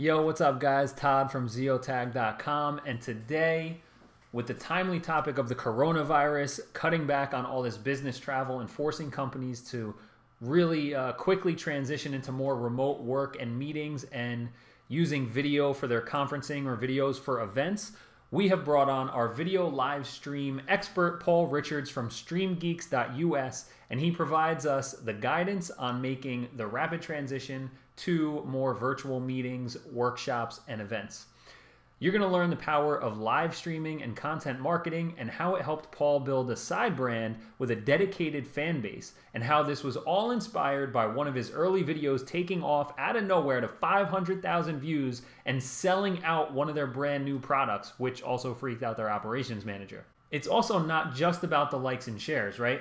Yo, what's up guys? Todd from Zeotag.com, and today with the timely topic of the coronavirus, cutting back on all this business travel and forcing companies to really quickly transition into more remote work and meetings and using video for their conferencing or videos for events, we have brought on our video live stream expert, Paul Richards from StreamGeeks.us, and he provides us the guidance on making the rapid transition to more virtual meetings, workshops, and events. You're going to learn the power of live streaming and content marketing and how it helped Paul build a side brand with a dedicated fan base, and how this was all inspired by one of his early videos taking off out of nowhere to 500,000 views and selling out one of their brand new products, which also freaked out their operations manager. It's also not just about the likes and shares, right?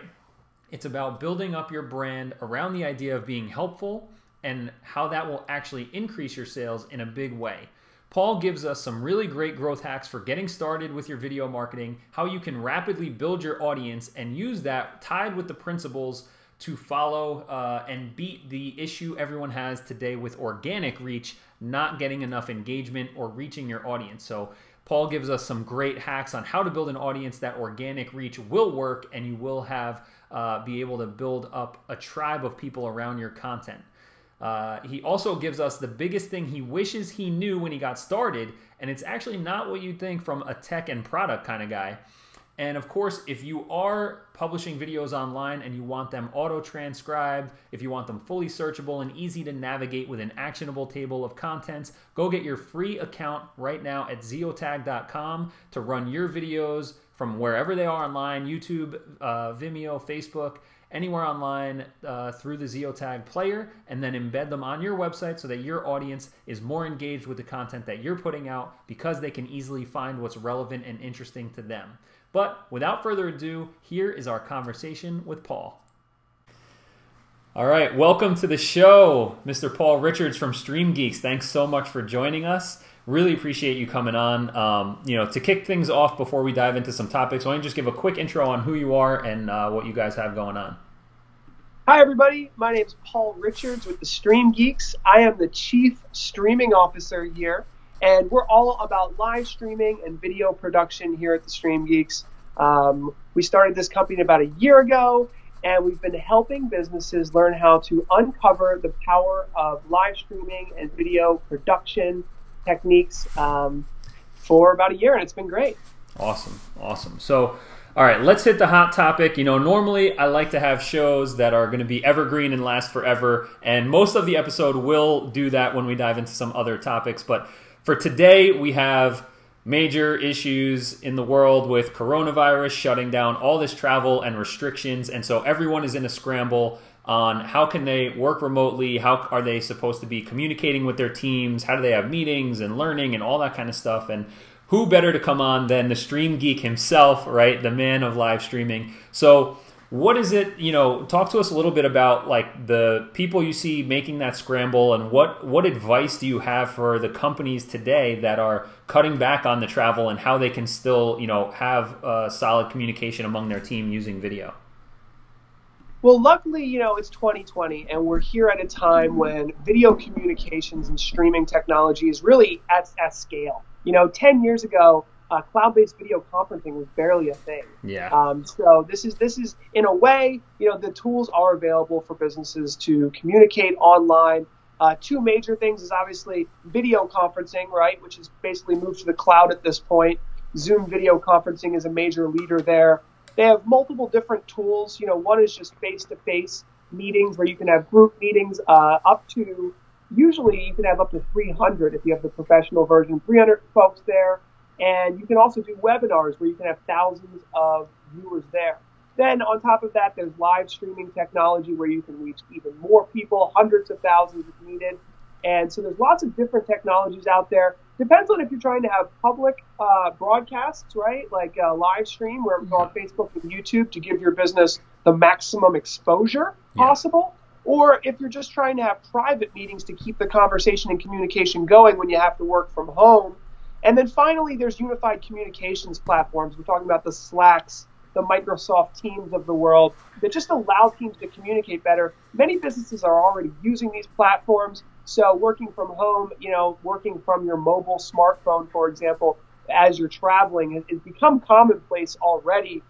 It's about building up your brand around the idea of being helpful and how that will actually increase your sales in a big way. Paul gives us some really great growth hacks for getting started with your video marketing, how you can rapidly build your audience and use that tied with the principles to follow and beat the issue everyone has today with organic reach, not getting enough engagement or reaching your audience. So Paul gives us some great hacks on how to build an audience that organic reach will work, and you will have be able to build up a tribe of people around your content. He also gives us the biggest thing he wishes he knew when he got started, and it's actually not what you'd think from a tech and product kind of guy. And of course, if you are publishing videos online and you want them auto-transcribed, if you want them fully searchable and easy to navigate with an actionable table of contents, go get your free account right now at Zeotag.com to run your videos from wherever they are online, YouTube, Vimeo, Facebook, anywhere online through the Zeotag player, and then embed them on your website so that your audience is more engaged with the content that you're putting out because they can easily find what's relevant and interesting to them. But without further ado, here is our conversation with Paul. All right, welcome to the show, Mr. Paul Richards from StreamGeeks. Thanks so much for joining us. Really appreciate you coming on. To kick things off before we dive into some topics, why don't you just give a quick intro on who you are and what you guys have going on? Hi, everybody. My name is Paul Richards with the StreamGeeks. I am the Chief Streaming Officer here, and we're all about live streaming and video production here at the StreamGeeks. We started this company about a year ago, and we've been helping businesses learn how to uncover the power of live streaming and video production techniques for about a year, and it's been great. Awesome. So, all right, let's hit the hot topic. Normally I like to have shows that are going to be evergreen and last forever, and most of the episode will do that when we dive into some other topics. But for today, we have major issues in the world with coronavirus shutting down all this travel and restrictions, and so everyone is in a scramble on how can they work remotely, how are they supposed to be communicating with their teams, how do they have meetings and learning and all that kind of stuff. And who better to come on than the Stream Geek himself, right? The man of live streaming. So what is it, talk to us a little bit about like the people you see making that scramble, and what advice do you have for the companies today that are cutting back on the travel and how they can still, have solid communication among their team using video? Well, luckily, it's 2020, and we're here at a time when video communications and streaming technology is really at scale. 10 years ago, cloud-based video conferencing was barely a thing. Yeah. So this is in a way, the tools are available for businesses to communicate online. Two major things is obviously video conferencing, right, which is basically moved to the cloud at this point. Zoom video conferencing is a major leader there. They have multiple different tools. One is just face-to-face meetings where you can have group meetings usually you can have up to 300 if you have the professional version, 300 folks there. And you can also do webinars where you can have thousands of viewers there. Then on top of that, there's live streaming technology where you can reach even more people, hundreds of thousands if needed. And so there's lots of different technologies out there. Depends on if you're trying to have public broadcasts, right? Like live stream where it's on Facebook and YouTube to give your business the maximum exposure possible. Or if you're just trying to have private meetings to keep the conversation and communication going when you have to work from home. And then finally, there's unified communications platforms. We're talking about the Slacks, the Microsoft Teams of the world that just allow teams to communicate better. Many businesses are already using these platforms. So working from home, working from your mobile smartphone, for example, as you're traveling, has become commonplace already.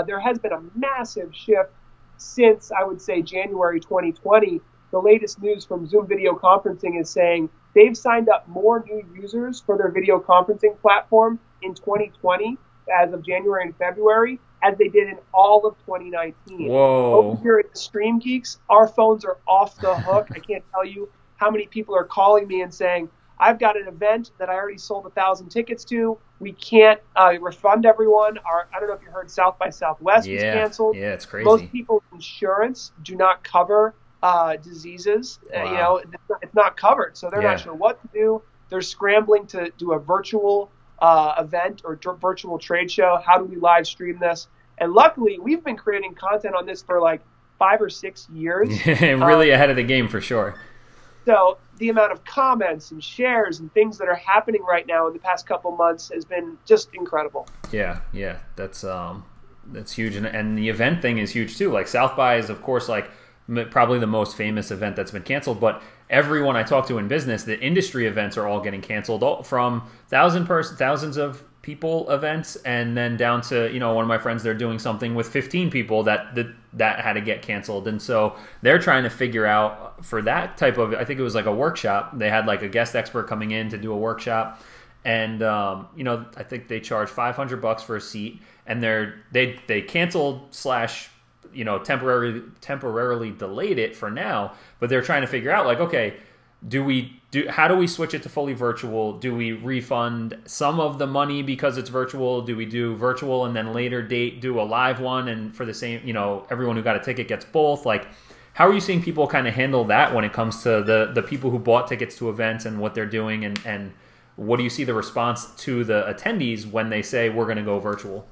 There has been a massive shift since, I would say, January 2020. The latest news from Zoom video conferencing is saying they've signed up more new users for their video conferencing platform in 2020 as of January and February as they did in all of 2019. Whoa. Over here at the StreamGeeks, our phones are off the hook. I can't tell you how many people are calling me and saying, I've got an event that I already sold 1,000 tickets to. We can't refund everyone. I don't know if you heard South by Southwest was canceled. Yeah, it's crazy. Most people's insurance do not cover diseases. Wow. It's not covered, so they're not sure what to do. They're scrambling to do a virtual event or virtual trade show. How do we live stream this? And luckily, we've been creating content on this for like 5 or 6 years. Really ahead of the game for sure. So the amount of comments and shares and things that are happening right now in the past couple months has been just incredible. Yeah, that's huge, and the event thing is huge too. Like South by is of course like probably the most famous event that's been canceled, but everyone I talk to in business, the industry events are all getting canceled, from thousands of people events, and then down to one of my friends, they're doing something with 15 people that had to get canceled, and so they're trying to figure out for that type of, I think it was like a workshop, they had like a guest expert coming in to do a workshop, and I think they charge $500 for a seat, and they canceled temporarily delayed it for now, but they're trying to figure out like, okay, how do we switch it to fully virtual? Do we refund some of the money because it's virtual? Do we do virtual and then later date do a live one, and for the same, everyone who got a ticket gets both? Like, how are you seeing people kind of handle that when it comes to the people who bought tickets to events and what they're doing, and what do you see the response to the attendees when they say we're going to go virtual?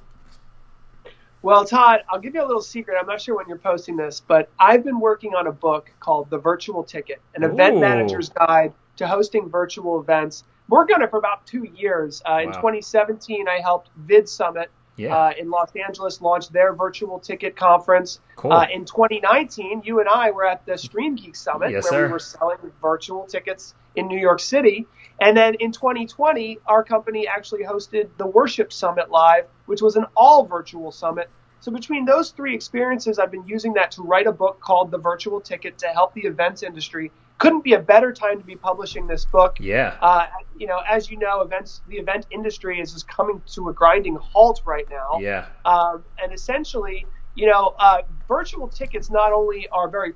Well, Todd, I'll give you a little secret. I'm not sure when you're posting this, but I've been working on a book called The Virtual Ticket, an event manager's guide to hosting virtual events. Worked on it for about 2 years. In 2017, I helped Vid Summit in Los Angeles launch their virtual ticket conference. Cool. In 2019, you and I were at the StreamGeeks Summit, where we were selling virtual tickets in New York City. And then in 2020, our company actually hosted the Worship Summit Live, which was an all-virtual summit. So between those 3 experiences, I've been using that to write a book called The Virtual Ticket to help the events industry. Couldn't be a better time to be publishing this book. Yeah. As you know, the event industry is just coming to a grinding halt right now. Yeah. And essentially, virtual tickets not only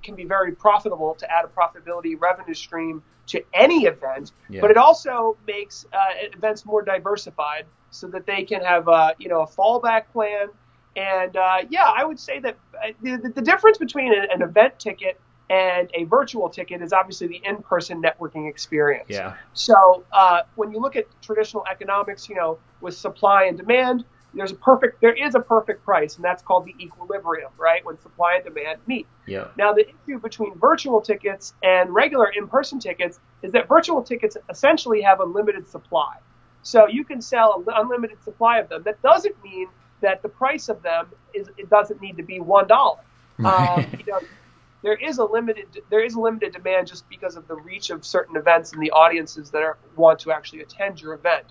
can be very profitable to add a profitability revenue stream to any event, but it also makes events more diversified so that they can have a fallback plan. And I would say that the difference between an event ticket and a virtual ticket is obviously the in-person networking experience. Yeah. So when you look at traditional economics, with supply and demand, there is a perfect price, and that's called the equilibrium, right? When supply and demand meet. Yeah. Now, the issue between virtual tickets and regular in-person tickets is that virtual tickets essentially have unlimited supply. So you can sell an unlimited supply of them. That doesn't mean that the price of them it doesn't need to be $1. There is a limited demand just because of the reach of certain events and the audiences that want to actually attend your event.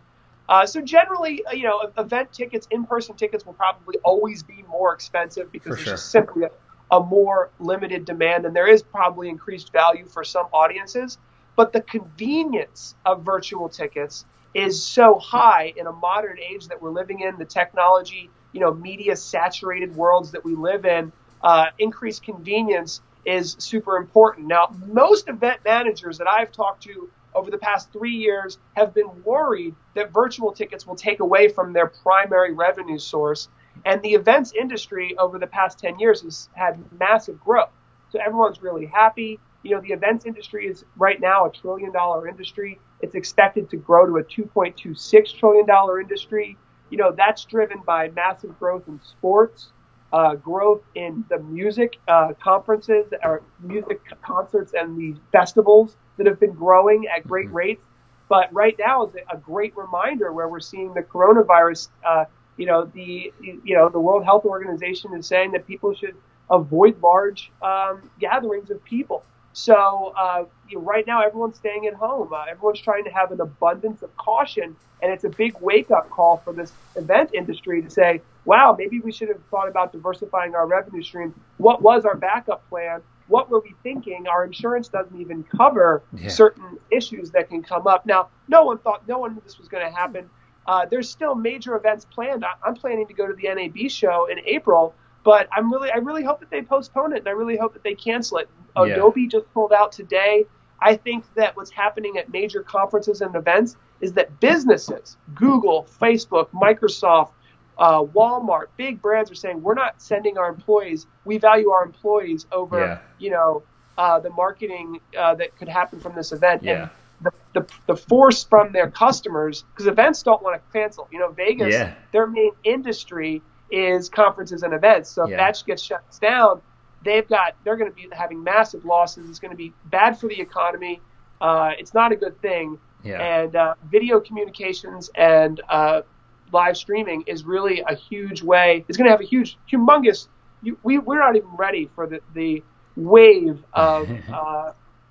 So generally, event tickets, in-person tickets will probably always be more expensive because there's just simply a more limited demand, and there is probably increased value for some audiences. But the convenience of virtual tickets is so high in a modern age that we're living in, the technology, media-saturated worlds that we live in. Increased convenience is super important. Now, most event managers that I've talked to over the past 3 years have been worried that virtual tickets will take away from their primary revenue source. And the events industry over the past 10 years has had massive growth. So everyone's really happy. The events industry is right now a $1 trillion industry. It's expected to grow to a $2.26 trillion industry. That's driven by massive growth in sports, growth in the music conferences or music concerts and the festivals that have been growing at great rates. But right now is a great reminder where we're seeing the coronavirus. The World Health Organization is saying that people should avoid large gatherings of people. So right now, everyone's staying at home. Everyone's trying to have an abundance of caution, and it's a big wake-up call for this event industry to say, wow, maybe we should have thought about diversifying our revenue streams. What was our backup plan? What were we thinking? Our insurance doesn't even cover certain issues that can come up. Now, no one knew this was going to happen. There's still major events planned. I'm planning to go to the NAB show in April, but I really hope that they postpone it, and I really hope that they cancel it. Adobe just pulled out today. I think that what's happening at major conferences and events is that businesses, Google, Facebook, Microsoft, Walmart, big brands are saying, we're not sending our employees. We value our employees over, the marketing that could happen from this event. Yeah. And the force from their customers, because events don't want to cancel. Vegas, their main industry is conferences and events. So if that gets shut down, they're going to be having massive losses. It's going to be bad for the economy. It's not a good thing. Yeah. And video communications and live streaming is really a huge way. It's going to have a humongous. We're not even ready for the wave of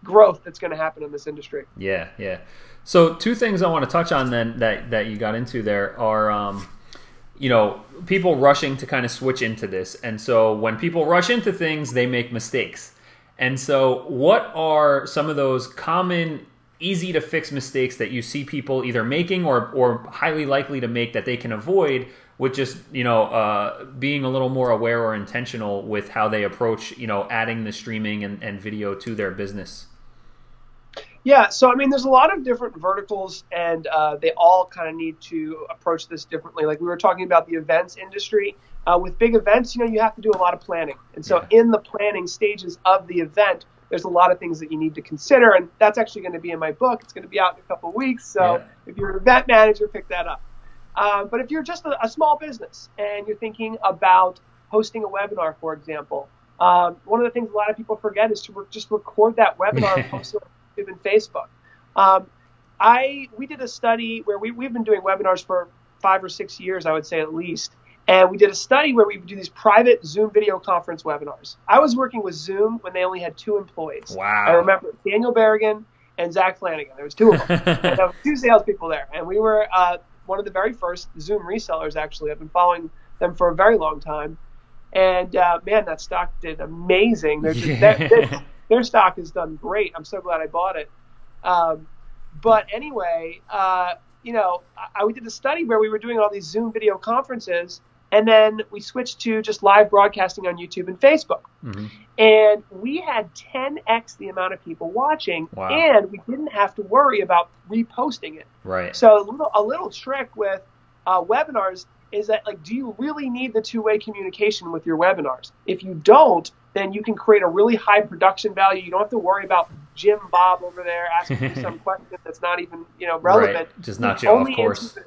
growth that's going to happen in this industry. Yeah. So two things I want to touch on then that you got into there are, people rushing to kind of switch into this. And so when people rush into things, they make mistakes. And so what are some of those common, easy to fix mistakes that you see people either making or highly likely to make that they can avoid with just, being a little more aware or intentional with how they approach, adding the streaming and video to their business? Yeah, so there's a lot of different verticals, and they all kind of need to approach this differently. Like we were talking about the events industry. With big events, you have to do a lot of planning. And so in the planning stages of the event, there's a lot of things that you need to consider, and that's actually going to be in my book. It's going to be out in a couple of weeks, so if you're an event manager, pick that up. But if you're just a small business and you're thinking about hosting a webinar, for example, one of the things a lot of people forget is to just record that webinar and post it on YouTube and Facebook. We did a study where we've been doing webinars for 5 or 6 years, I would say at least. And we did a study where we would do these private Zoom video conference webinars. I was working with Zoom when they only had 2 employees. Wow. I remember Daniel Berrigan and Zach Flanagan. There was 2 of them. And there were 2 salespeople there. And we were one of the very first Zoom resellers, actually. I've been following them for a very long time. And, man, that stock did amazing. Their stock has done great. I'm so glad I bought it. But anyway, we did a study where we were doing all these Zoom video conferences, and then we switched to just live broadcasting on YouTube and Facebook. Mm-hmm. And we had 10x the amount of people watching, and we didn't have to worry about reposting it. Right. So a little trick with webinars is that, do you really need the two-way communication with your webinars? If you don't, then you can create a really high production value. You don't have to worry about Jim Bob over there asking you some question that's not even, relevant. Right. Just knock you off course.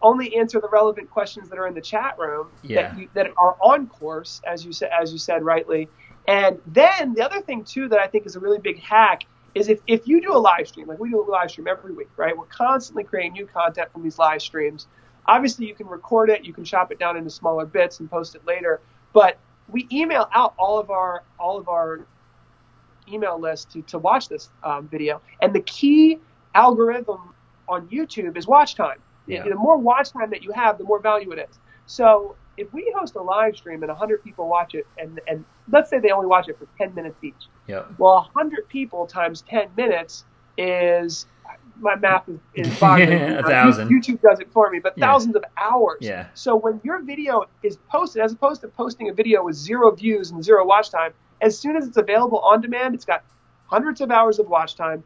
Only answer the relevant questions that are in the chat room that are on course, as you said rightly. And then the other thing too that I think is a really big hack is if you do a live stream, like we do a live stream every week, right? We're constantly creating new content from these live streams. Obviously, you can record it, you can chop it down into smaller bits and post it later. But we email out all of our email list to watch this video. And the key algorithm on YouTube is watch time. Yeah. The more watch time that you have, the more value it is. So if we host a live stream and 100 people watch it, and let's say they only watch it for 10 minutes each. Yep. Well, 100 people times 10 minutes is, my math is boggling. 1,000. YouTube does it for me, but thousands of hours. Yeah. So when your video is posted, as opposed to posting a video with 0 views and 0 watch time, as soon as it's available on demand, it's got hundreds of hours of watch time.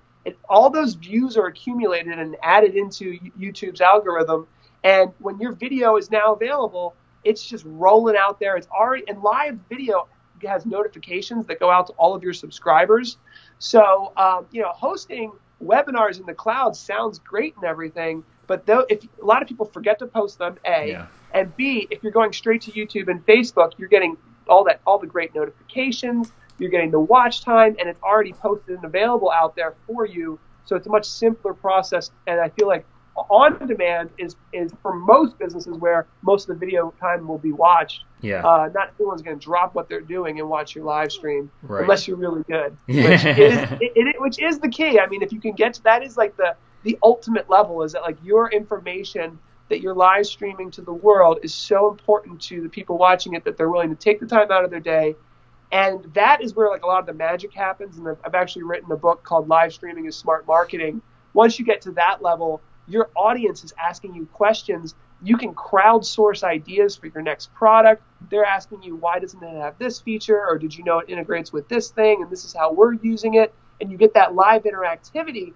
All those views are accumulated and added into YouTube's algorithm. And when your video is now available, it's just rolling out there. It's already, and live video has notifications that go out to all of your subscribers. So, hosting webinars in the cloud sounds great and everything, but if a lot of people forget to post them, and B, if you're going straight to YouTube and Facebook, you're getting all the great notifications. You're getting the watch time, and it's already posted and available out there for you. So it's a much simpler process, and I feel like on demand is for most businesses where most of the video time will be watched. Yeah. Not everyone's going to drop what they're doing and watch your live stream unless you're really good, Yeah. which is the key. I mean, if you can get to that, is like the ultimate level, is that like your information that you're live streaming to the world is so important to the people watching it that they're willing to take the time out of their day. And that is where like a lot of the magic happens. And I've actually written a book called Live Streaming is Smart Marketing. Once you get to that level, your audience is asking you questions. You can crowdsource ideas for your next product. They're asking you, why doesn't it have this feature? Or did you know it integrates with this thing? And this is how we're using it. And you get that live interactivity.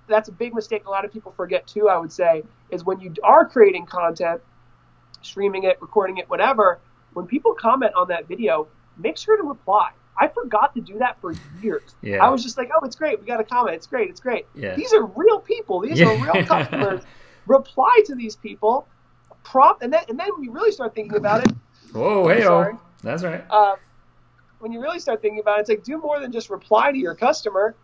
That's a big mistake a lot of people forget too, I would say, is when you are creating content, streaming it, recording it, whatever, when people comment on that video, make sure to reply. I forgot to do that for years. Yeah. I was just like, oh, it's great. We got a comment. It's great. It's great. Yeah. These are real people. These are real customers. Reply to these people. And then when you really start thinking about it. Whoa, hey-o. That's right. When you really start thinking about it, it's like, do more than just reply to your customer.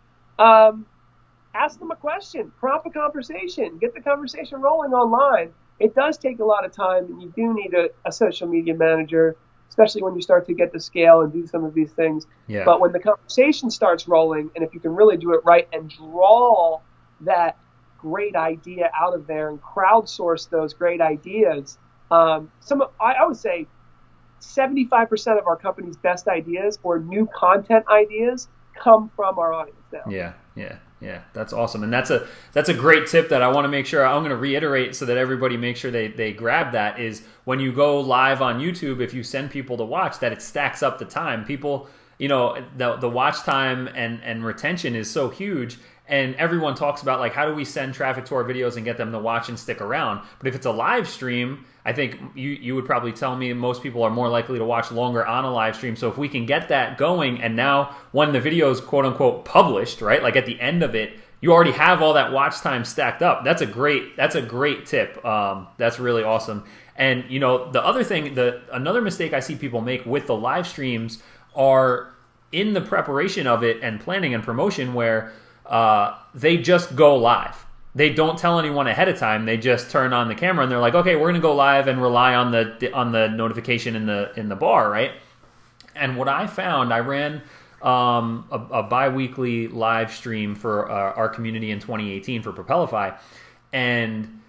Ask them a question, prompt a conversation, get the conversation rolling online. It does take a lot of time, and you do need a social media manager, especially when you start to get to scale and do some of these things. Yeah. But when the conversation starts rolling, and if you can really do it right and draw that great idea out of there and crowdsource those great ideas, I would say 75% of our company's best ideas or new content ideas come from our audience now. Yeah, that's awesome, and that's a great tip that I want to make sure I'm going to reiterate so that everybody makes sure they grab that. Is when you go live on YouTube, if you send people to watch, that it stacks up the time. People, the watch time and retention is so huge. And everyone talks about like, how do we send traffic to our videos and get them to watch and stick around? But if it's a live stream, I think you would probably tell me most people are more likely to watch longer on a live stream. So if we can get that going, and now when the video is quote unquote published, right? Like at the end of it, you already have all that watch time stacked up. That's a great tip. That's really awesome. And the other thing, another mistake I see people make with the live streams are in the preparation of it and planning and promotion, where they just go live. They don't tell anyone ahead of time. They just turn on the camera and they're like, okay, we're going to go live and rely on the notification in the bar, right? And what I found, I ran a bi-weekly live stream for our community in 2018 for Propelify, and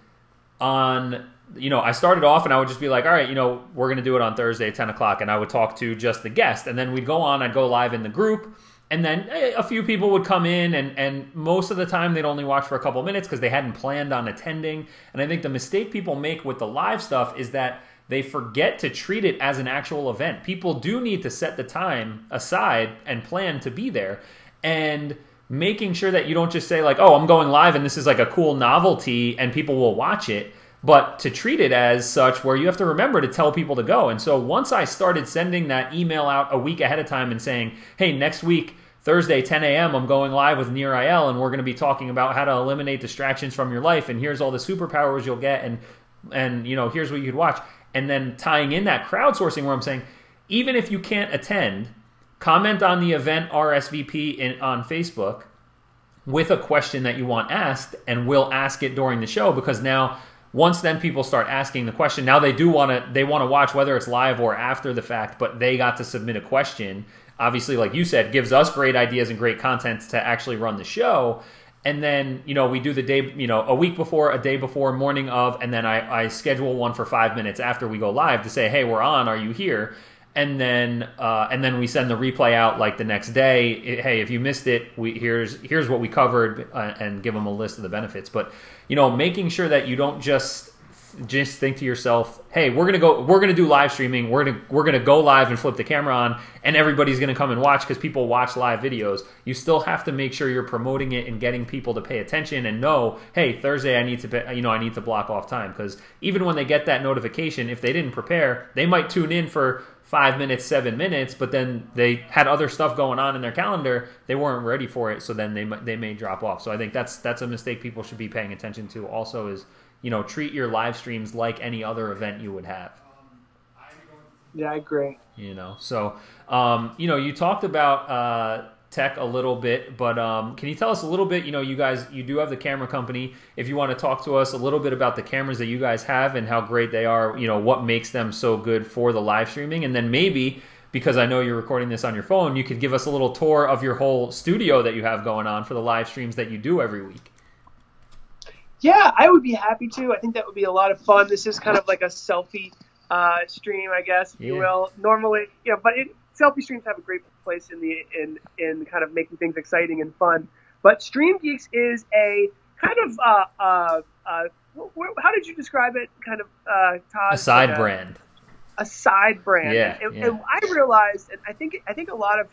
I started off and I would just be like, all right, we're going to do it on Thursday at 10 o'clock, and I would talk to just the guest, and then we'd go on, I'd go live in the group. And then a few people would come in, and most of the time they'd only watch for a couple of minutes because they hadn't planned on attending. And I think the mistake people make with the live stuff is that they forget to treat it as an actual event. People do need to set the time aside and plan to be there. And making sure that you don't just say like, oh, I'm going live and this is like a cool novelty and people will watch it. But to treat it as such where you have to remember to tell people to go. And so once I started sending that email out a week ahead of time and saying, hey, next week, Thursday, 10 a.m., I'm going live with Nir Ayel, and we're going to be talking about how to eliminate distractions from your life, and here's all the superpowers you'll get, and here's what you could watch. And then tying in that crowdsourcing where I'm saying, even if you can't attend, comment on the event RSVP on Facebook with a question that you want asked, and we'll ask it during the show, because now once then people start asking the question, now they want to watch whether it's live or after the fact, but they got to submit a question. Obviously, like you said, gives us great ideas and great content to actually run the show. And then, we do the day, a week before, a day before, morning of, and then I schedule one for 5 minutes after we go live to say, hey, we're on, are you here? And then we send the replay out like the next day. Hey, if you missed it, here's what we covered, and give them a list of the benefits. But, making sure that you don't just think to yourself, hey, we're gonna do live streaming, we're gonna go live and flip the camera on, and everybody's gonna come and watch because people watch live videos. You still have to make sure you're promoting it and getting people to pay attention and know, hey, Thursday I need to block off time, because even when they get that notification, if they didn't prepare, they might tune in for 5 minutes, 7 minutes, but then they had other stuff going on in their calendar, they weren't ready for it, so then they may drop off. So I think that's a mistake people should be paying attention to also, is treat your live streams like any other event you would have. Yeah, I agree. So, you talked about tech a little bit, but can you tell us a little bit, you guys, you do have the camera company. If you want to talk to us a little bit about the cameras that you guys have and how great they are, what makes them so good for the live streaming. And then maybe, because I know you're recording this on your phone, you could give us a little tour of your whole studio that you have going on for the live streams that you do every week. Yeah, I would be happy to. I think that would be a lot of fun. This is kind of like a selfie stream, I guess, if you will. Normally, but selfie streams have a great place in kind of making things exciting and fun. But StreamGeeks is a kind of how did you describe it? Kind of Todd? A side brand. A side brand. Yeah, and I realized, and I think a lot of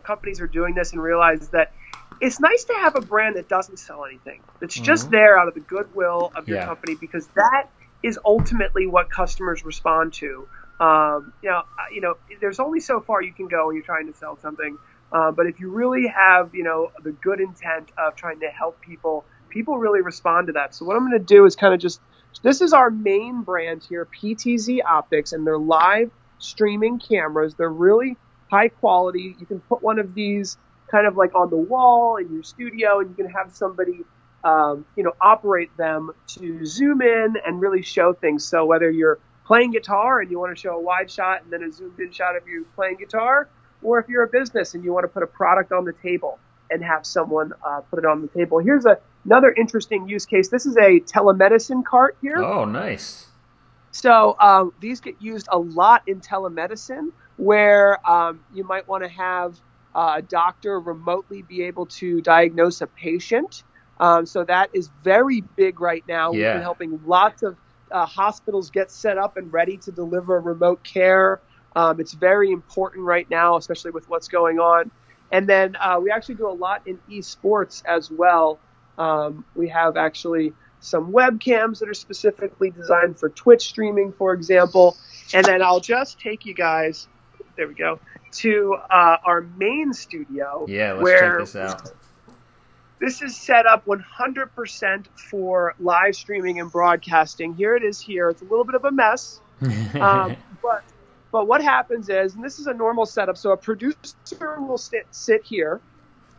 companies are doing this and realize that it's nice to have a brand that doesn't sell anything. It's just there out of the goodwill of your company, because that is ultimately what customers respond to. There's only so far you can go when you're trying to sell something. But if you really have, the good intent of trying to help people really respond to that. So what I'm going to do is kind of this is our main brand here, PTZ Optics, and they're live streaming cameras. They're really high quality. You can put one of these kind of like on the wall in your studio, and you can have somebody, operate them to zoom in and really show things. So whether you're playing guitar and you want to show a wide shot and then a zoomed in shot of you playing guitar, or if you're a business and you want to put a product on the table and have someone put it on the table. Here's another interesting use case. This is a telemedicine cart here. Oh, nice. So these get used a lot in telemedicine, where you might want to have a doctor remotely be able to diagnose a patient. So that is very big right now. We've been helping lots of hospitals get set up and ready to deliver remote care. It's very important right now, especially with what's going on. And then we actually do a lot in esports as well. We have actually some webcams that are specifically designed for Twitch streaming, for example. And then I'll just take you guys, there we go, to our main studio. Yeah, let's check this out. This is set up 100% for live streaming and broadcasting. Here it is here. It's a little bit of a mess. But what happens is, and this is a normal setup, so a producer will sit here,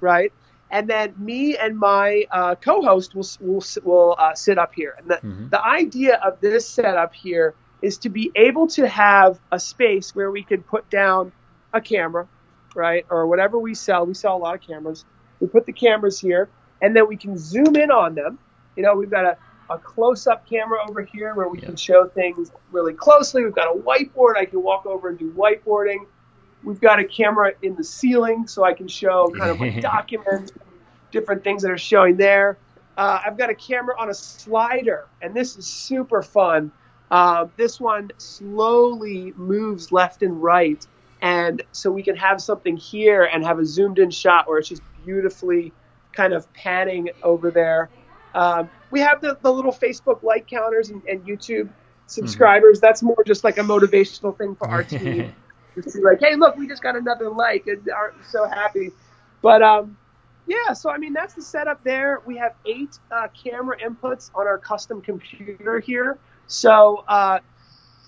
right? And then me and my co-host will sit up here. And the idea of this setup here is to be able to have a space where we can put down a camera, right, or whatever we sell. We sell a lot of cameras. We put the cameras here, and then we can zoom in on them. We've got a close-up camera over here where we can show things really closely. We've got a whiteboard. I can walk over and do whiteboarding. We've got a camera in the ceiling, so I can show kind of like documents, different things that are showing there. I've got a camera on a slider, and this is super fun. This one slowly moves left and right, and so we can have something here and have a zoomed-in shot where it's just beautifully kind of panning over there. We have the little Facebook like counters and YouTube subscribers. That's more just like a motivational thing for our team. Just to be like, hey, look, we just got another like, and aren't so happy. But so I mean, that's the setup there. We have 8 camera inputs on our custom computer here. So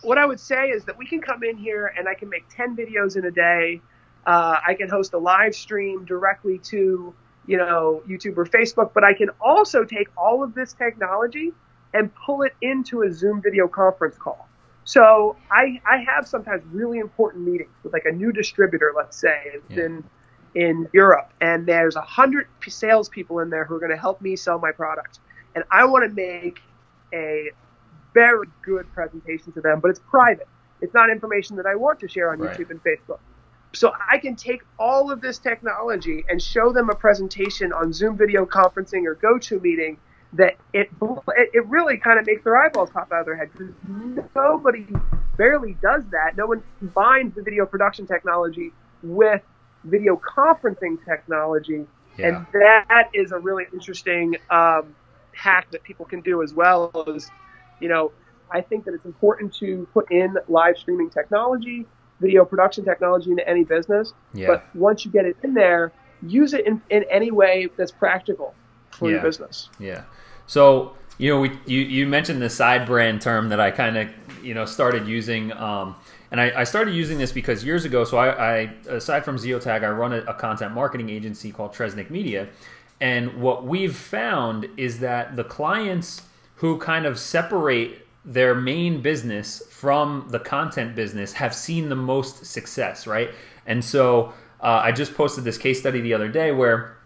what I would say is that we can come in here and I can make 10 videos in a day. I can host a live stream directly to YouTube or Facebook, but I can also take all of this technology and pull it into a Zoom video conference call. So I have sometimes really important meetings with like a new distributor, let's say, in Europe, and there's 100 salespeople in there who are going to help me sell my product. And I want to make a very good presentation to them, but it's private. It's not information that I want to share on YouTube and Facebook. So I can take all of this technology and show them a presentation on Zoom video conferencing or GoToMeeting that it really kind of makes their eyeballs pop out of their head, because nobody barely does that. No one combines the video production technology with video conferencing technology. And that is a really interesting hack that people can do as well. As, I think that it's important to put in live streaming technology, video production technology into any business. But once you get it in there, use it in any way that's practical for your business. So, you mentioned the side brand term that I kind of, started using. And I started using this because years ago, so I aside from Zeotag, I run a content marketing agency called Tresnick Media. And what we've found is that the clients who kind of separate their main business from the content business have seen the most success, right? And so I just posted this case study the other day where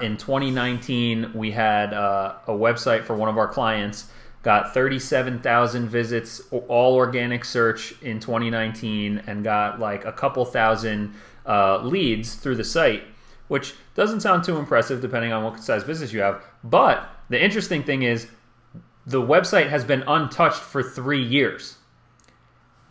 in 2019 we had a website for one of our clients, got 37,000 visits, all organic search in 2019, and got like a couple thousand leads through the site, which doesn't sound too impressive depending on what size business you have. But the interesting thing is the website has been untouched for 3 years.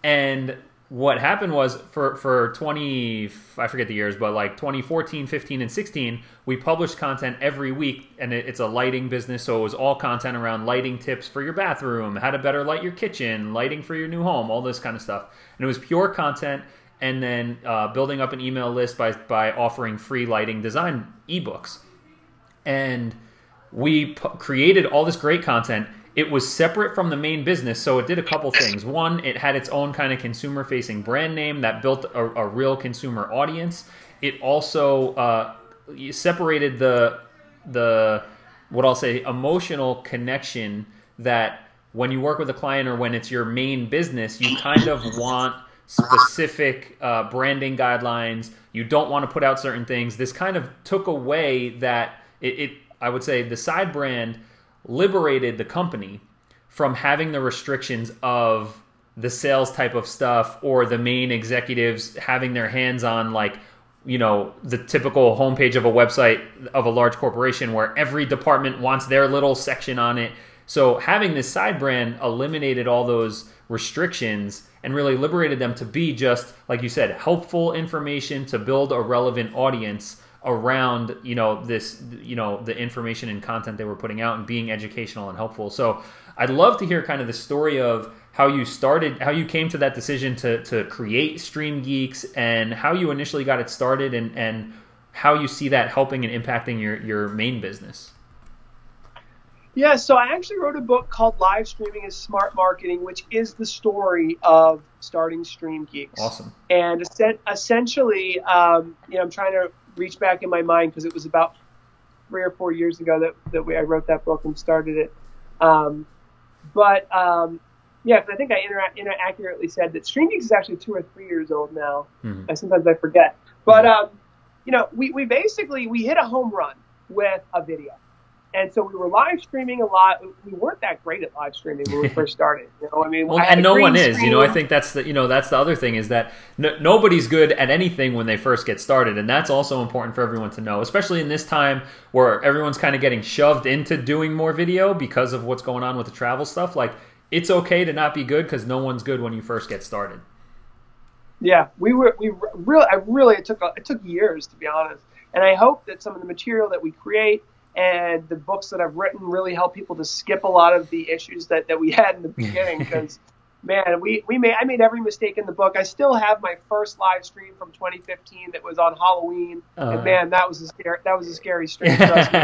And what happened was for 20, I forget the years, but like 2014, 15, and 16, we published content every week, and it's a lighting business, so it was all content around lighting tips for your bathroom, how to better light your kitchen, lighting for your new home, all this kind of stuff. And it was pure content, and then building up an email list by offering free lighting design ebooks. And we created all this great content. It was separate from the main business, so it did a couple things. One, it had its own kind of consumer-facing brand name that built a real consumer audience. It also separated the what I'll say emotional connection that when you work with a client or when it's your main business, you kind of want specific branding guidelines. You don't want to put out certain things. This kind of took away that I would say the side brand liberated the company from having the restrictions of the sales type of stuff or the main executives having their hands on, like, you know, the typical homepage of a website of a large corporation where every department wants their little section on it. So having this side brand eliminated all those restrictions and really liberated them to be just, like you said, helpful information to build a relevant audience around, you know, this, you know, the information and content they were putting out and being educational and helpful. So I'd love to hear kind of the story of how you started, how you came to that decision to create StreamGeeks, and how you initially got it started, and how you see that helping and impacting your main business. Yeah, so I actually wrote a book called Live Streaming is Smart Marketing, which is the story of starting StreamGeeks. Awesome. And essentially, you know, I'm trying to reach back in my mind because it was about 3 or 4 years ago that I wrote that book and started it. Yeah, because I think I inaccurately said that StreamGeeks is actually 2 or 3 years old now. Mm-hmm. Sometimes I forget. But, you know, we basically hit a home run with a video. And so we were live streaming a lot. We weren't that great at live streaming when we first started. You know, I mean, well, and no one is. You know, I think that's the other thing is that nobody's good at anything when they first get started, and that's also important for everyone to know, especially in this time where everyone's kind of getting shoved into doing more video because of what's going on with the travel stuff. Like, it's okay to not be good because no one's good when you first get started. Yeah, it took years, to be honest, and I hope that some of the material that we create and the books that I've written really help people to skip a lot of the issues that we had in the beginning. Because, man, I made every mistake in the book. I still have my first live stream from 2015 that was on Halloween, and man, that was a scary stream. Trust me.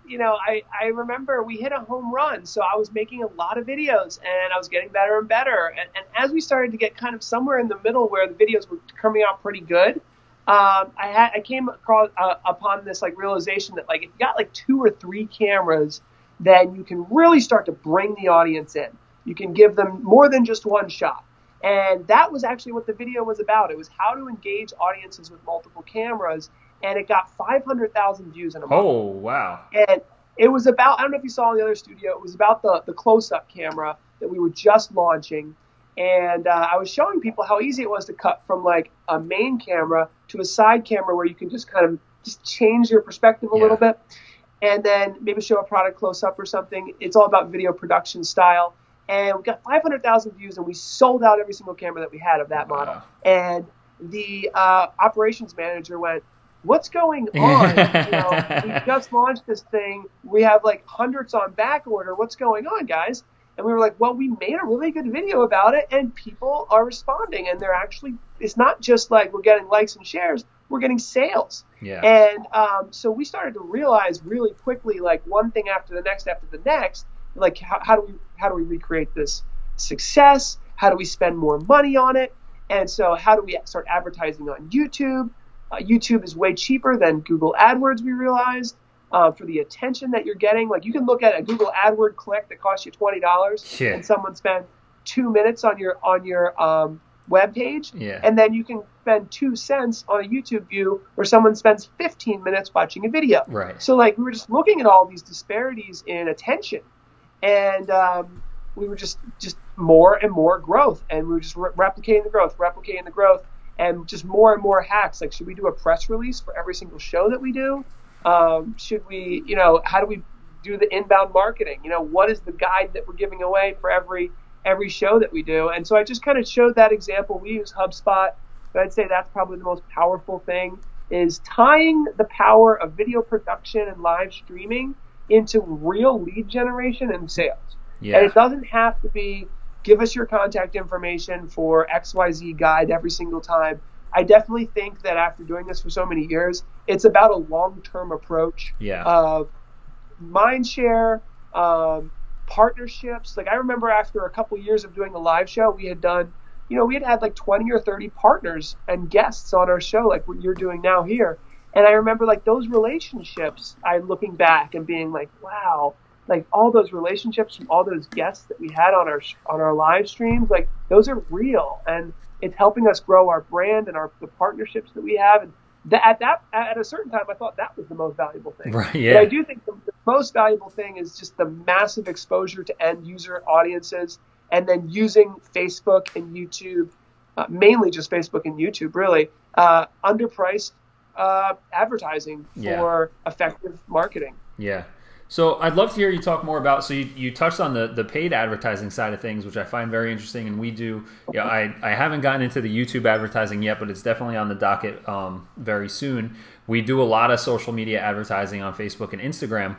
You know, I remember we hit a home run, so I was making a lot of videos, and I was getting better and better. And as we started to get kind of somewhere in the middle where the videos were coming out pretty good, I came across upon this like realization that, like, if you got like 2 or 3 cameras, then you can really start to bring the audience in. You can give them more than just one shot. And that was actually what the video was about. It was how to engage audiences with multiple cameras, and it got 500,000 views in a month. Oh, wow. And it was about, I don't know if you saw in the other studio, it was about the close-up camera that we were just launching. And I was showing people how easy it was to cut from like a main camera to a side camera where you can just kind of just change your perspective a little bit, and then maybe show a product close up or something. It's all about video production style. And we got 500,000 views, and we sold out every single camera that we had of that model. And the operations manager went, "What's going on? You know, we just launched this thing. We have like hundreds on back order. What's going on, guys?" And we were like, well, we made a really good video about it, and people are responding, and they're actually, it's not just like we're getting likes and shares, we're getting sales. Yeah. And so we started to realize really quickly, like one thing after the next, like how do we recreate this success? How do we spend more money on it? And so how do we start advertising on YouTube? YouTube is way cheaper than Google AdWords, we realized, for the attention that you're getting. Like, you can look at a Google AdWord click that costs you $20 and someone spend 2 minutes on your web page, and then you can spend 2 cents on a YouTube view where someone spends 15 minutes watching a video. Right. So like, we were just looking at all these disparities in attention, and we were just more and more growth, and we were just replicating the growth, and just more and more hacks. Like, should we do a press release for every single show that we do? Should we, how do we do the inbound marketing? What is the guide that we're giving away for every show that we do? And so I just kind of showed that example. We use HubSpot, but I'd say that's probably the most powerful thing, is tying the power of video production and live streaming into real lead generation and sales. Yeah. And it doesn't have to be, give us your contact information for XYZ guide every single time. I definitely think that after doing this for so many years, it's about a long-term approach of mind share, partnerships. Like, I remember after a couple years of doing a live show, we had done, we had like 20 or 30 partners and guests on our show, like what you're doing now here. And I remember like those relationships, I'm looking back and being like, wow, like all those relationships from all those guests that we had on our live streams, like those are real, and it's helping us grow our brand and the partnerships that we have. And at a certain time, I thought that was the most valuable thing. Right, yeah. But I do think the most valuable thing is just the massive exposure to end user audiences, and then using Facebook and YouTube, mainly just Facebook and YouTube, really, underpriced advertising for effective marketing. Yeah. So I'd love to hear you talk more about, so you touched on the paid advertising side of things, which I find very interesting, and we do, I haven't gotten into the YouTube advertising yet, but it's definitely on the docket very soon. We do a lot of social media advertising on Facebook and Instagram,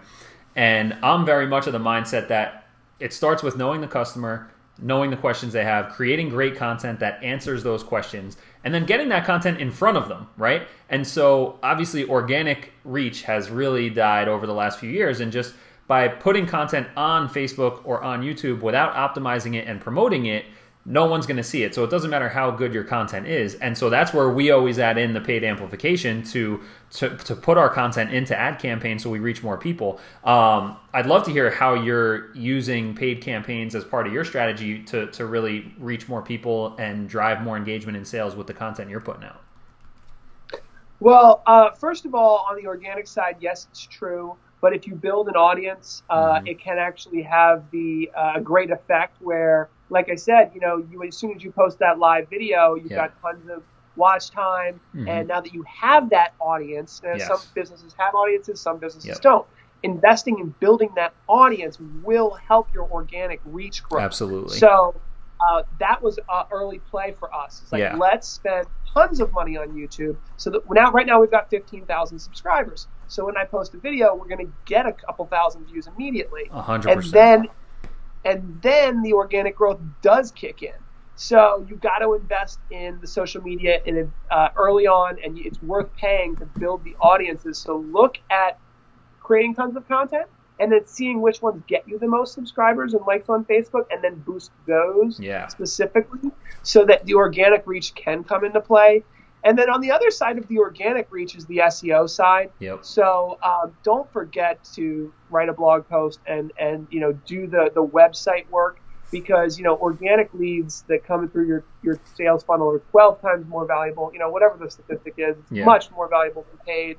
and I'm very much of the mindset that it starts with knowing the customer, knowing the questions they have, creating great content that answers those questions, and then getting that content in front of them, right? And so obviously organic reach has really died over the last few years, and just by putting content on Facebook or on YouTube without optimizing it and promoting it, no one's going to see it. So it doesn't matter how good your content is. And so that's where we always add in the paid amplification to put our content into ad campaigns so we reach more people. I'd love to hear how you're using paid campaigns as part of your strategy to really reach more people and drive more engagement and sales with the content you're putting out. Well, first of all, on the organic side, yes, it's true. But if you build an audience, it can actually have the great effect where, like I said, as soon as you post that live video, you've got tons of watch time. And now that you have that audience, some businesses have audiences, some businesses don't. Investing in building that audience will help your organic reach grow. Absolutely. So that was an early play for us. It's like, let's spend tons of money on YouTube. So that right now we've got 15,000 subscribers. So when I post a video, we're going to get a couple thousand views immediately. 100%. And then the organic growth does kick in. So you've got to invest in the social media early on, and it's worth paying to build the audiences. So look at creating tons of content and then seeing which ones get you the most subscribers and likes on Facebook, and then boost those specifically so that the organic reach can come into play. And then on the other side of the organic reach is the SEO side. So don't forget to write a blog post and do the website work, because organic leads that come through your sales funnel are 12 times more valuable. Whatever the statistic is, it's much more valuable than paid.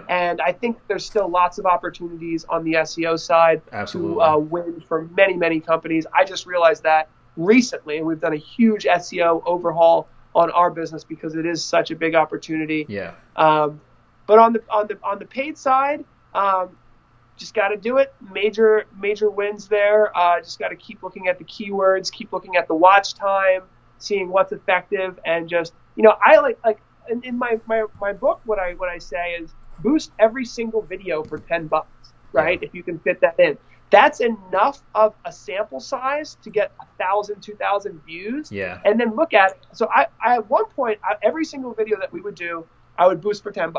And I think there's still lots of opportunities on the SEO side to win for many, many companies. I just realized that recently, and we've done a huge SEO overhaul on our business because it is such a big opportunity. But on the paid side, just got to do it. Major wins there. Just got to keep looking at the keywords, keep looking at the watch time, seeing what's effective, and just I like in my book, what I say is boost every single video for $10, right? If you can fit that in. That's enough of a sample size to get 1,000, 2,000 views. And then look at, so I at one point, every single video that we would do, I would boost for $10.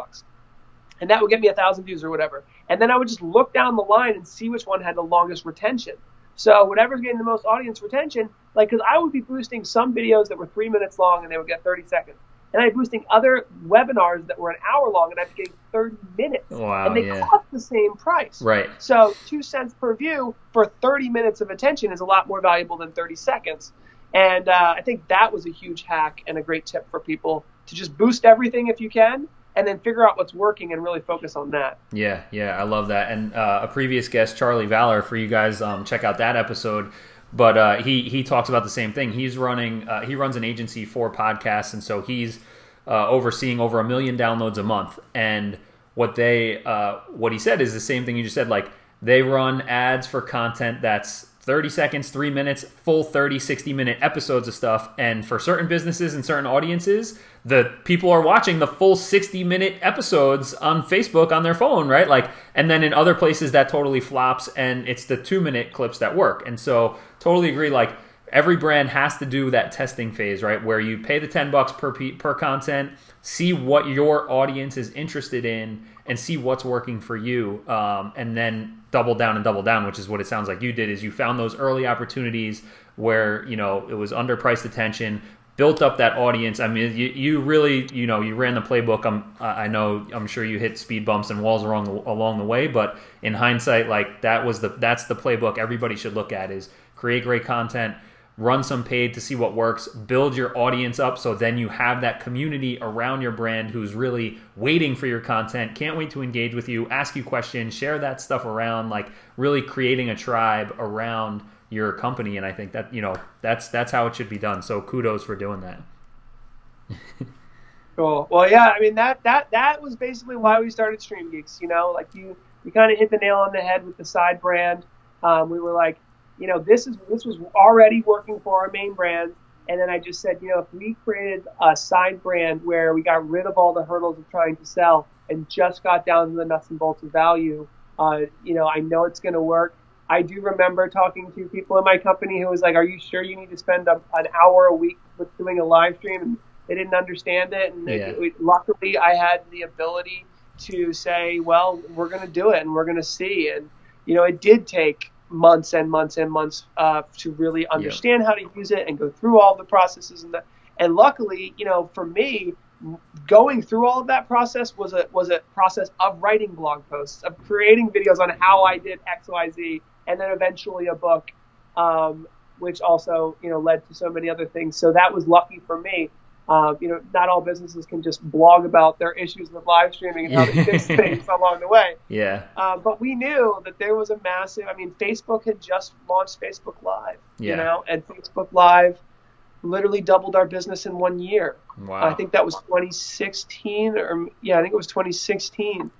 And that would get me 1,000 views or whatever. And then I would just look down the line and see which one had the longest retention. So whatever's getting the most audience retention, like, because I would be boosting some videos that were 3 minutes long and they would get 30 seconds. And I'd be boosting other webinars that were an hour long and I'd be getting 30 minutes. Wow, and they cost the same price. Right. So 2 cents per view for 30 minutes of attention is a lot more valuable than 30 seconds. And I think that was a huge hack and a great tip for people to just boost everything if you can, and then figure out what's working and really focus on that. Yeah, I love that. And a previous guest, Charlie Valor, for you guys, check out that episode. But he talks about the same thing. He's running, he runs an agency for podcasts, and so he's overseeing over 1 million downloads a month. And what he said is the same thing you just said. Like, they run ads for content that's 30 seconds, 3 minutes, full 30, 60-minute episodes of stuff. And for certain businesses and certain audiences, the people are watching the full 60-minute episodes on Facebook on their phone, right? Like, and then in other places that totally flops, and it's the 2-minute clips that work. And so totally agree. Like, every brand has to do that testing phase, right? Where you pay the $10 per content, see what your audience is interested in, and see what's working for you, and then double down, which is what it sounds like you did. Is you found those early opportunities where, you know, it was underpriced attention, built up that audience. I mean, you really, you know, you ran the playbook. I'm sure you hit speed bumps and walls along the way, but in hindsight, like, that's the playbook everybody should look at: is create great content, run some paid to see what works, build your audience up, so then you have that community around your brand who's really waiting for your content, can't wait to engage with you, ask you questions, share that stuff around, like really creating a tribe around your company. And I think that, you know, that's how it should be done. So kudos for doing that. Cool. Well, yeah, I mean, that was basically why we started StreamGeeks. You know, like you kind of hit the nail on the head with the side brand. We were like, you know, this was already working for our main brand. And then I just said, you know, if we created a side brand where we got rid of all the hurdles of trying to sell and just got down to the nuts and bolts of value, you know, I know it's going to work. I do remember talking to people in my company who was like, are you sure you need to spend an hour a week with doing a live stream? And they didn't understand it. And luckily I had the ability to say, well, we're going to do it and we're going to see. And, you know, it did take months and months and months to really understand how to use it and go through all the processes and luckily, you know, for me, going through all of that process was a process of writing blog posts, of creating videos on how I did XYZ, and then eventually a book, which also, you know, led to so many other things. So that was lucky for me. You know, not all businesses can just blog about their issues with live streaming and how they fix things along the way. Yeah. But we knew that there was a massive, I mean, Facebook had just launched Facebook Live, you know, and Facebook Live literally doubled our business in 1 year. Wow. I think that was 2016 I think it was 2016.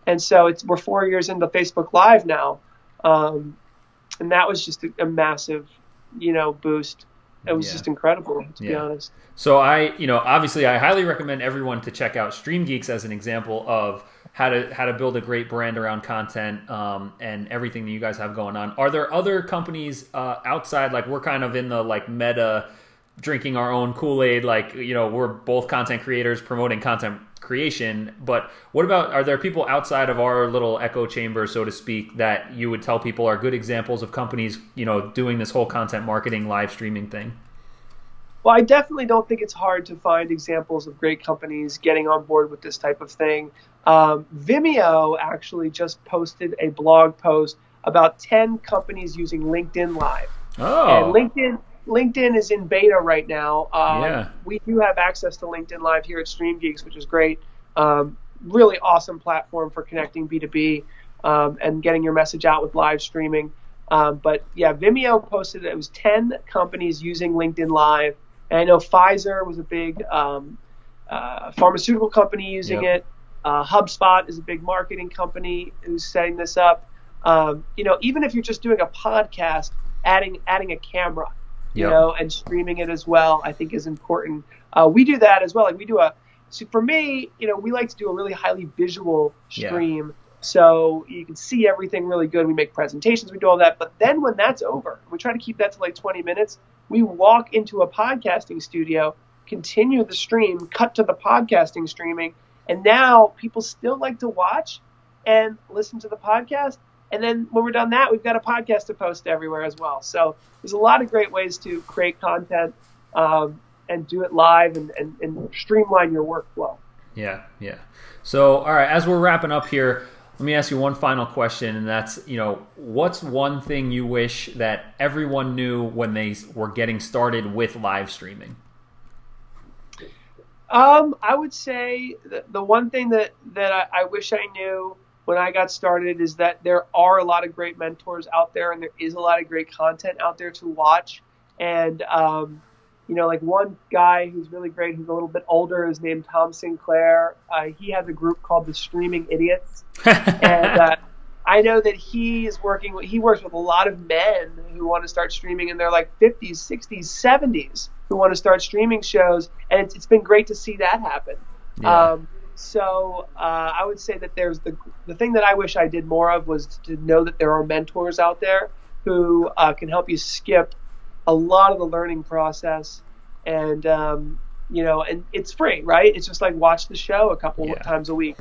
And so we're 4 years into Facebook Live now. And that was just a massive, you know, boost. It was just incredible, to be honest. So obviously I highly recommend everyone to check out StreamGeeks as an example of how to build a great brand around content, and everything that you guys have going on. Are there other companies outside, like we're kind of in the like meta drinking our own Kool-Aid, like, you know, we're both content creators promoting content creation, but what about, are there people outside of our little echo chamber, so to speak, that you would tell people are good examples of companies, you know, doing this whole content marketing, live streaming thing? Well, I definitely don't think it's hard to find examples of great companies getting on board with this type of thing. Vimeo actually just posted a blog post about 10 companies using LinkedIn Live. Oh. And LinkedIn is in beta right now. We do have access to LinkedIn Live here at StreamGeeks, which is great. Really awesome platform for connecting B2B and getting your message out with live streaming. But yeah, Vimeo posted it was 10 companies using LinkedIn Live. And I know Pfizer was a big pharmaceutical company using it. HubSpot is a big marketing company who's setting this up. You know, even if you're just doing a podcast, adding a camera, you know, and streaming it as well, I think is important. We do that as well. Like so for me, you know, we like to do a really highly visual stream. So you can see everything really good. We make presentations, we do all that. But then when that's over, we try to keep that to like 20 minutes. We walk into a podcasting studio, continue the stream, cut to the podcasting streaming. And now people still like to watch and listen to the podcast, And then when we're done that, we've got a podcast to post everywhere as well. So there's a lot of great ways to create content and do it live and streamline your workflow. Yeah, yeah. So, all right, as we're wrapping up here, let me ask you one final question, and that's, what's one thing you wish that everyone knew when they were getting started with live streaming? I would say the one thing that I wish I knew when I got started is that there are a lot of great mentors out there, and there is a lot of great content out there to watch. And, like one guy who's really great, who's a little bit older, is named Tom Sinclair. He has a group called the Streaming Idiots. And I know that he works with a lot of men who want to start streaming in their like 50s, 60s, 70s, who want to start streaming shows. And it's been great to see that happen. Yeah. So I would say that there's the thing that I wish I did more of was to know that there are mentors out there who can help you skip a lot of the learning process, and and it's free, right? It's just like watch the show a couple of times a week,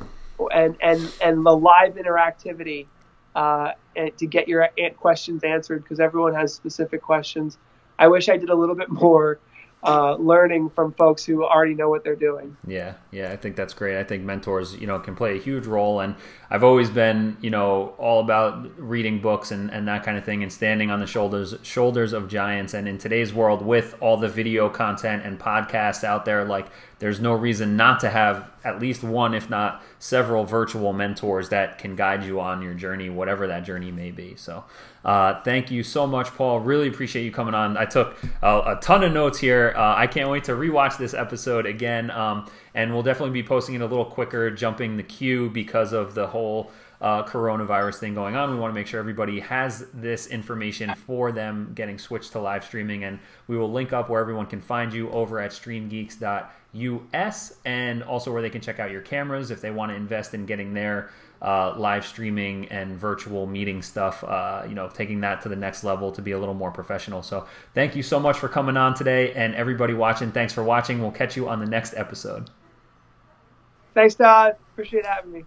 and the live interactivity and to get your questions answered, because everyone has specific questions. I wish I did a little bit more learning from folks who already know what they're doing. Yeah, I think that's great. I think mentors, can play a huge role, and I've always been, all about reading books and that kind of thing, and standing on the shoulders of giants. And in today's world, with all the video content and podcasts out there, like, there's no reason not to have at least one, if not several, virtual mentors that can guide you on your journey, whatever that journey may be. So thank you so much, Paul. Really appreciate you coming on. I took a ton of notes here. I can't wait to rewatch this episode again. And we'll definitely be posting it a little quicker, jumping the queue because of the whole coronavirus thing going on. We want to make sure everybody has this information for them getting switched to live streaming, and we will link up where everyone can find you over at StreamGeeks.us, and also where they can check out your cameras if they want to invest in getting their live streaming and virtual meeting stuff, taking that to the next level to be a little more professional. So thank you so much for coming on today, and everybody watching, thanks for watching. We'll catch you on the next episode. Thanks, Todd. Appreciate having me.